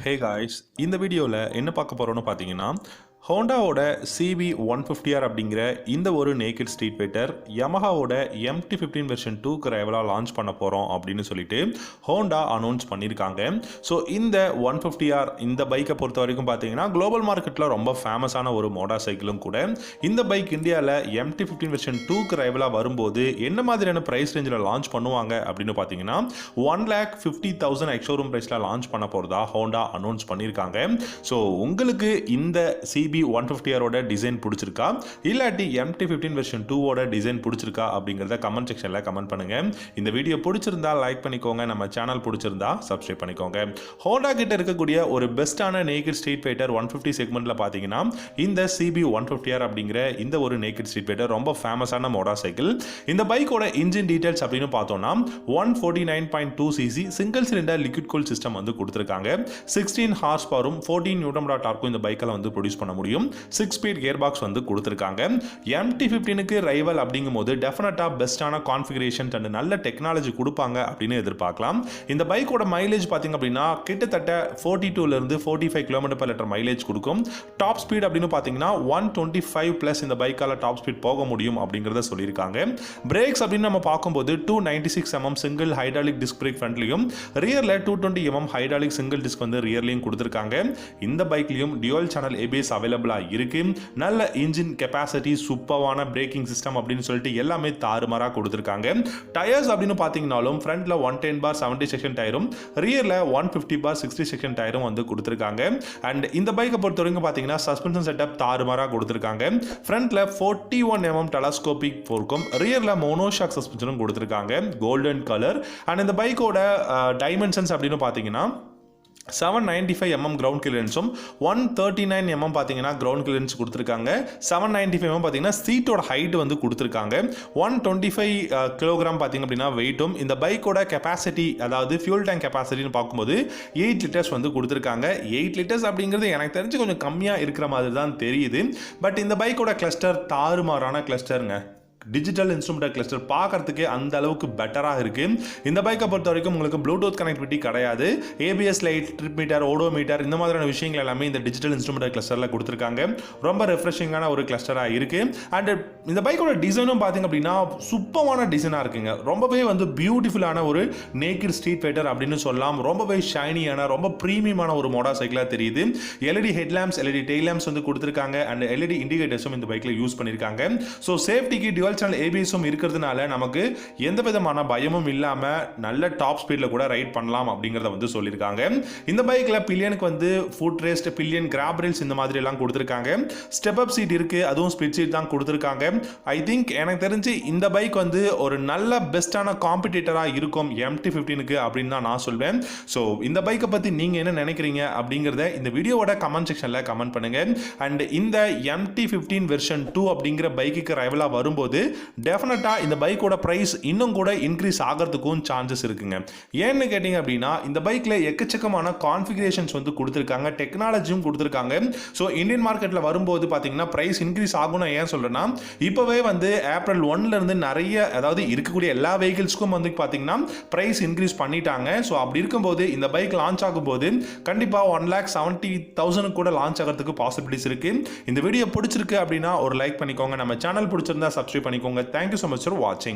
Hey guys, இந்த வீடியோவில் என்ன பார்க்க போகிறோன்னு பார்த்தீங்கன்னா, ஹோண்டாவோட CB150R அப்படிங்கிற இந்த ஒரு நேக்கட் ஸ்ட்ரீட் ஃபைட்டர் யமஹாவோட MT-15 வெர்ஷன் 2க்கு ரைவலாக லான்ச் பண்ண போகிறோம் அப்படின்னு சொல்லிட்டு ஹோண்டா அனௌன்ஸ் பண்ணியிருக்காங்க. ஸோ இந்த 150R இந்த பைக்கை பொறுத்த வரைக்கும் பார்த்தீங்கன்னா குளோபல் மார்க்கெட்டில் ரொம்ப ஃபேமஸான ஒரு மோட்டார் சைக்கிளும் கூட. இந்த பைக் இந்தியாவில் MT-15 வெர்ஷன் 2க்கு ரைவலாக வரும்போது என்ன மாதிரியான ப்ரைஸ் ரேஞ்சில் லான்ச் பண்ணுவாங்க அப்படின்னு பார்த்தீங்கன்னா 1,50,000 எக்ஸோரூம் ப்ரைஸில் லான்ச் பண்ண போகிறதா ஹோண்டா அனௌன்ஸ் பண்ணியிருக்காங்க. ஸோ உங்களுக்கு இந்த CB150R டிசைன் பிடிச்சிருக்கா, இல்லாட்டி MT-15 வெர்ஷன் 2 டிசைன் பிடிச்சிருக்கா அப்படிங்கிறத கமெண்ட் செக்ஷனில் கமெண்ட் பண்ணுங்க. இந்த வீடியோ பிடிச்சிருந்தா லைக் பண்ணிக்கோங்க, நம்ம சேனல் பிடிச்சிருந்தா சப்ஸ்கிரைப் பண்ணிக்கோங்க. ஹோண்டா கிட்ட இருக்கக்கூடிய ஒரு பெஸ்டான நேக்கட் ஸ்ட்ரீட் ஃபைட்டர் 150 செக்மெண்ட்ல பார்த்தீங்கன்னா இந்த CB150R அப்படிங்கிற இந்த ஒரு நேக்கட் ஸ்ட்ரீட் ஃபைட்டர் ரொம்ப ஃபேமஸான மோட்டார் சைக்கிள். இந்த பைக்கோட இன்ஜின் டீடைல்ஸ் அப்படின்னு பார்த்தோம்னா 149.2 cc single cylinder liquid cool system வந்து கொடுத்துருக்காங்க. 16 ஹார்ஸ் பவரும் 14 நியூட்டன் டார்க்கும் இந்த பைக்கில் வந்து ப்ரொடியூஸ் பண்ண முடியும். 6 ஸ்பீட் கியர் பாக்ஸ் வந்து கொடுத்திருக்காங்க. MT-15க்கு ரைவல் அப்படிங்கும்போது டெஃபினட்டா பெஸ்டான கான்ஃபிகரேஷன் அண்ட் நல்ல டெக்னாலஜி கொடுப்பாங்க அப்படின்னு எதிர்பார்க்கலாம். இந்த பைக்கோட மைலேஜ் பாத்தீங்க அப்படின்னா கிட்டத்தட்ட 42 ல இருந்து 45 km/லிட்டர் மைலேஜ் கொடுக்கும். டாப் ஸ்பீட் அப்படின்னு பாத்தீங்கன்னா 125+ இந்த பைக்கால டாப் ஸ்பீட் போக முடியும் அப்படிங்கறத சொல்லியிருக்காங்க. பிரேக்ஸ் அப்படின்னு நம்ம பார்க்கும்போது 296 mm single hydraulic disc brake ஃப்ரண்ட்லயும், ரியர்ல 220 mm ஹைட்ராலிக் சிங்கிள் டிஸ்க் வந்து ரியர்லயும் கொடுத்திருக்காங்க. இந்த பைக்லயும் டியூவல் சேனல் ABS அவைலபிளா இருக்கு. நல்ல இன்ஜின் கெபாசிட்டி, சூப்பரான பிரேக்கிங் சிஸ்டம் அப்படின்னு சொல்லிட்டு எல்லாமே தாறுமாறா கொடுத்திருக்காங்க. டயர்ஸ் அப்படின்னு பாத்தீங்கன்னாலும் ஃப்ரண்ட்ல 110/70 செக்ஷன் டயரும், ரியர்ல 150/60 செக்ஷன் டயரும் வந்து கொடுத்திருக்காங்க. அண்ட் இந்த பைக்கை பொறுத்தவரைக்கும் பாத்தீங்கன்னா சஸ்பென்ஷன் செட்டப் தாறுமாறா கொடுத்திருக்காங்க. ஃப்ரண்ட்ல 41 mm டெலஸ்கோபிக் ஃபோர்க்கும், ரியர்ல மோனோஷாக் சஸ்பென்ஷனும் கொடுத்திருக்காங்க, கோல்டன் கலர். அண்ட் இந்த பைக்கோட டைமென்ஷன்ஸ் அப்படின்னு பாத்தீங்கன்னா 795 mm கிரவுண்ட் கிளியரன்ஸும் 139 mm பார்த்தீங்கன்னா கிரவுண்ட் கிளியரன்ஸ் கொடுத்துருக்காங்க. 795 mm பார்த்தீங்கன்னா சீட்டோட ஹைட் வந்து கொடுத்துருக்காங்க. 125 கிலோகிராம் பார்த்தீங்க அப்படின்னா வெயிட்டும். இந்த பைக்கோட கெப்பாசிட்டி, அதாவது ஃபியூல் டேங்க் கெப்பாசிட்டின்னு பார்க்கும்போது 8 லிட்டர்ஸ் வந்து கொடுத்துருக்காங்க. 8 லிட்டர்ஸ் அப்படிங்கிறது எனக்கு தெரிஞ்சு கொஞ்சம் கம்மியாக இருக்கிற மாதிரி தான் தெரியுது. பட் இந்த பைக்கோட கிளஸ்டர் தாறுமாறான கிளஸ்டருங்க. டிஜிட்டல் இன்ஸ்ட்ருமெண்ட் கிளஸ்டர் பார்க்கறதுக்கு அந்த அளவுக்கு பெட்டராக இருக்கு. இந்த பைக்கை பொறுத்த வரைக்கும் உங்களுக்கு ப்ளூடூத் கனெக்டிவிட்டி கிடையாது. ABS light, trip meter, odometer இந்த மாதிரியான விஷயங்கள் எல்லாமே இந்த டிஜிட்டல் இன்ஸ்ட்ருமெண்ட் கிளஸ்டரில் கொடுத்துருக்காங்க. ரொம்ப ரெஃப்ரெஷிங்கான ஒரு கிளஸ்டராக இருக்கு. அண்ட் இந்த பைக்கோட டிசைனும் பார்த்தீங்க அப்படின்னா சூப்பரான டிசைனாக இருக்குங்க. ரொம்பவே வந்து பியூட்டிஃபுல்லான ஒரு நேக்கட் ஸ்ட்ரீட் ஃபைட்டர் அப்படின்னு சொல்லலாம். ரொம்பவே ஷைனியான, ரொம்ப ப்ரீமியமான ஒரு மோட்டார் சைக்கிளாக தெரியுது. LED headlamps, LED tail lamps வந்து கொடுத்துருக்காங்க. அண்ட் LED இண்டிகேட்டர்ஸும் இந்த பைக்கில் யூஸ் பண்ணியிருக்காங்க. ஸோ சேஃப்டிக்கு டியூவல் சேனல் ABSம் இருக்கிறதுனால நமக்கு எந்த விதமான பயமும் இல்லாம நல்ல டாப் ஸ்பீட்ல கூட ரைட் பண்ணலாம் அப்படிங்கறத வந்து சொல்லியிருக்காங்க. இந்த பைக்ல பில்லியனுக்கு வந்து foot rest, pillion grab rails இந்த மாதிரி எல்லாம் கொடுத்திருக்காங்க. ஸ்டெப் அப் சீட் இருக்கு, அதுவும் ஸ்பிளிட் சீட் தான் கொடுத்திருக்காங்க. ஐ திங்க் எனக்கு தெரிஞ்சு இந்த பைக் வந்து ஒரு நல்ல பெஸ்டான காம்படிட்டரா இருக்கும் MT-15க்கு அப்படின்னு தான் நான் சொல்வேன். ஸோ இந்த பைக்கை பத்தி நீங்க என்ன நினைக்கிறீங்க அப்படிங்கறத இந்த வீடியோவோட கமெண்ட் செக்ஷன்ல கமெண்ட் பண்ணுங்க. அண்ட் இந்த MT-15 வெர்ஷன் 2 அப்படிங்கிற பைக்குக்கு ரைவலா வரும்போது டெஃபினட்டா இந்த பைக்கோட பிரைஸ் இன்னும் கூட இன்க்ரீஸ் ஆகிறதுக்கும் சான்சஸ் இருக்குங்க. ஏன்னு கேட்டீங்க அப்படின்னா இந்த பைக்ல எக்கச்சக்கமான கான்ஃபிகரேஷன்ஸ் வந்து கொடுத்துருக்காங்க, டெக்னாலஜியும் கொடுத்துருக்காங்க. ஸோ இந்தியன் மார்க்கெட்ல வரும்போது பார்த்தீங்கன்னா பிரைஸ் இன்க்ரீஸ் ஆகும்னு ஏன் சொல்றேன்னா இப்பவே வந்து April 1ல இருந்து நிறைய, அதாவது இருக்கக்கூடிய எல்லா வெஹிக்கிள்ஸ்க்கும் வந்து பார்த்தீங்கன்னா பிரைஸ் இன்க்ரீஸ் பண்ணிட்டாங்க. ஸோ அப்படி இருக்கும்போது இந்த பைக் லான்ச் ஆகும்போது கண்டிப்பா 1,70,000 கூட லான்ச் ஆகிறதுக்கு பாசிபிலிட்டிஸ் இருக்கு. இந்த வீடியோ பிடிச்சிருக்கு அப்படின்னா ஒரு லைக் பண்ணிக்கோங்க, நம்ம சேனல் பிடிச்சிருந்தா சப்ஸ்கிரைப் பண்ணிக்கோங்க. Thank you so much for watching.